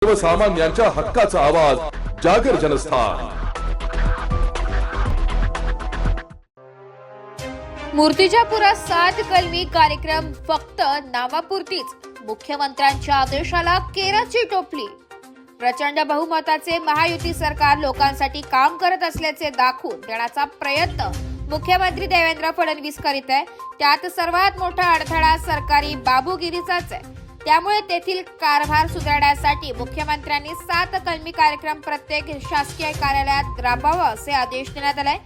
सर्वसामान्यांच्या हक्काचा आवाज जागर जनस्थान। मूर्तिजापुरात 7 कलमी कार्यक्रम फक्त नावापुरतीच, मुख्यमंत्र्यांच्या आदेशाला केराची टोपली। प्रचंड बहुमताचे महायुती सरकार लोकांसाठी काम करत असल्याचे दाखवून देण्याचा प्रयत्न मुख्यमंत्री देवेंद्र फडणवीस करीत आहे। त्यात सर्वात मोठा अडथळा सरकारी बाबूगिरीचाच आहे। त्यामुळे तेथील कारभार सुधारण्यासाठी मुख्यमंत्र्यांनी 7 कलमी कार्यक्रम प्रत्येक शासकीय कार्यालयात राबवावा असे आदेश देण्यात आले।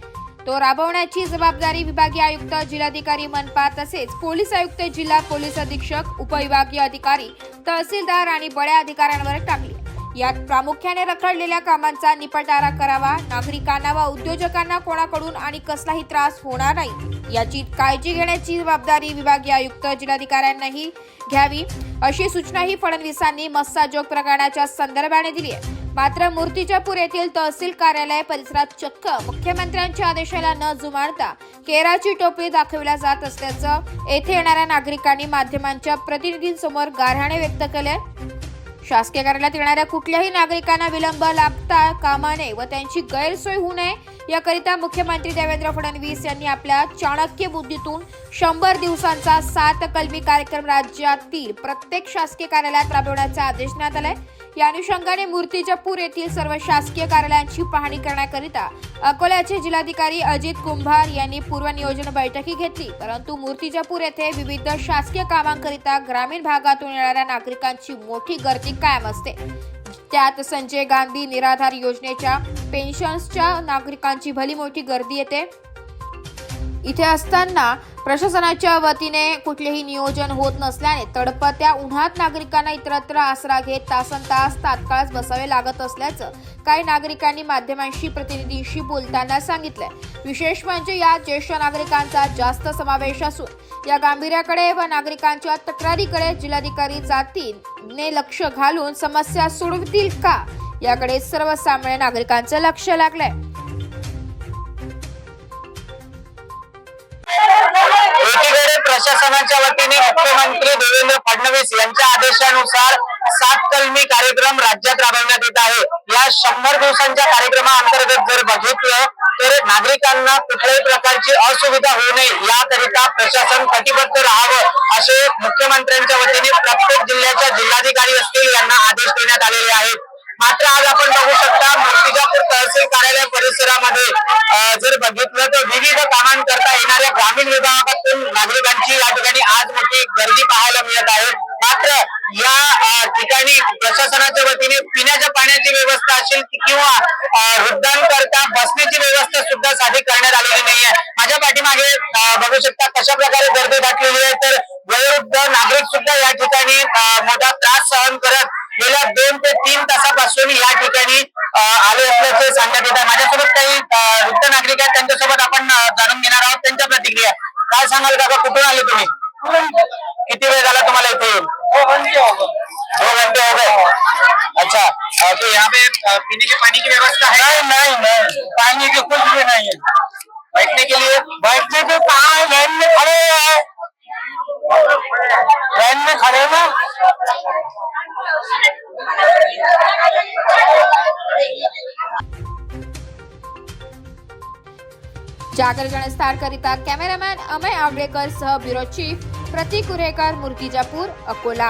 तो राबवण्याची जबाबदारी विभागीय आयुक्त, जिल्हाधिकारी, मनपा तसेच पोलीस आयुक्त, जिल्हा पोलीस अधीक्षक, उपविभागीय अधिकारी, तहसीलदार आणि बड्या अधिकाऱ्यांवर टाकली। यात प्रामुख्याने रखडलेल्या कामांचा निपटारा करावा, नागरिकांना व उद्योजकांना कोणाकडून आणि कसलाही त्रास होणार नाही याची काळजी घेण्याची जबाबदारी विभागीय आयुक्त, जिल्हाधिकाऱ्यांनाही घ्यावी अशी सूचनाही फडणवीसांनी मस्साजोग प्रकरणाच्या संदर्भाने दिली आहे। मात्र मूर्तिजापूर येथील तहसील कार्यालय परिसरात चक्क मुख्यमंत्र्यांच्या आदेशाला न जुमानता केराची टोपली दाखविल्या जात असल्याचं येथे येणाऱ्या नागरिकांनी माध्यमांच्या प्रतिनिधींसमोर गाऱ्हाणे व्यक्त केले। शासकीय कार्यालयात येणाऱ्या कुठल्याही नागरिकांना विलंब लागता कामा नये व त्यांची गैरसोय होऊ नये याकरिता मुख्यमंत्री देवेंद्र फडणवीस यांनी आपल्या चाणक्य बुद्धीतून 100 दिवसांचा 7 कलमी कार्यक्रम राज्यातील प्रत्येक शासकीय कार्यालयात राबवण्याचे आदेश देण्यात आले। या अनुषंगाने मूर्तिजापूर येथील सर्व शासकीय कार्यालयांची पाहणी करण्याकरिता अकोल्याचे जिल्हाधिकारी अजित कुंभार यांनी पूर्वनियोजन बैठकी घेतली। परंतु मूर्तिजापूर येथे विविध शासकीय कामांकरिता ग्रामीण भागातून येणाऱ्या नागरिकांची मोठी गर्दी कायम असते। त्यात संजय गांधी निराधार योजनेच्या पेन्शन्सच्या नागरिकांची भली मोठी गर्दी येते। इथे असताना प्रशासनाच्या वतीने कुठलेही नियोजन होत नसल्याने तडपत्या उन्हात नागरिकांना इतरत्र आसरा घेत तासनतास तात्काळ बसावे लागत असल्याचं काही नागरिकांनी माध्यमांशी प्रतिनिधींशी बोलताना सांगितलंय। विशेष म्हणजे यात ज्येष्ठ नागरिकांचा जास्त समावेश असून या गांभीर्याकडे व नागरिकांच्या तक्रारीकडे जिल्हाधिकारी जातीने लक्ष घालून समस्या सोडवतील का याकडे सर्वसामान्य नागरिकांचं लक्ष लागलंय। एकीकडे प्रशासनाच्या वतीने मुख्यमंत्री देवेंद्र फडणवीस यांच्या आदेशानुसार 7 कलमी कार्यक्रम राज्यात राबवण्यात येत आहे। या 100 दिवसांच्या कार्यक्रमाअंतर्गत जर बघितलं तर नागरिकांना कुठल्याही प्रकारची असुविधा होऊ नये याकरिता प्रशासन कटिबद्ध राहावं असे मुख्यमंत्र्यांच्या वतीने प्रत्येक जिल्ह्याच्या जिल्हाधिकारी असतील यांना आदेश देण्यात आलेले आहेत। मात्र आज आपण बघू शकता मूर्तिजापूर तहसील कार्यालय परिसरामध्ये जर बघितलं तर विविध कामांकरता येणाऱ्या ग्रामीण विभागातून नागरिकांची या ठिकाणी आज मोठी गर्दी पाहायला मिळत आहे। मात्र या ठिकाणी प्रशासनाच्या वतीने पिण्याच्या पाण्याची व्यवस्था असेल किंवा वृद्धांकरता बसण्याची व्यवस्था सुद्धा साधी करण्यात आलेली नाहीये। माझ्या पाठीमागे बघू शकता कशा प्रकारे गर्दी दाखवली आहे, तर वयोवृद्ध नागरिक सुद्धा या ठिकाणी मोठा त्रास सहन करत गेल्या 2 ते 3 तासापासून या ठिकाणी आले असल्याचे सांगण्यात येत आहे। माझ्यासोबत काही वृद्ध नागरिक आहेत, त्यांच्यासोबत आपण जाणून घेणार आहोत त्यांच्या प्रतिक्रिया। काय सांगाल काका, कुठून आले तुम्ही? किती वेळ झाला तुम्हाला इथे येऊन? 2 घंटे हो गए। अच्छा, तो यहाँ पे पीने के पानी की व्यवस्था है? नहीं, पानी की कुछ भी नहीं है। बैठने के लिए? बैठने के कहाँ, लाइन में खड़े हैं, लाइन में खड़े ना। जागर जनस्थान करिता कॅमेरामॅन अमय आंबेडकर सह ब्युरो चीफ प्रतीक कुरेकर, मूर्तिजापूर, अकोला।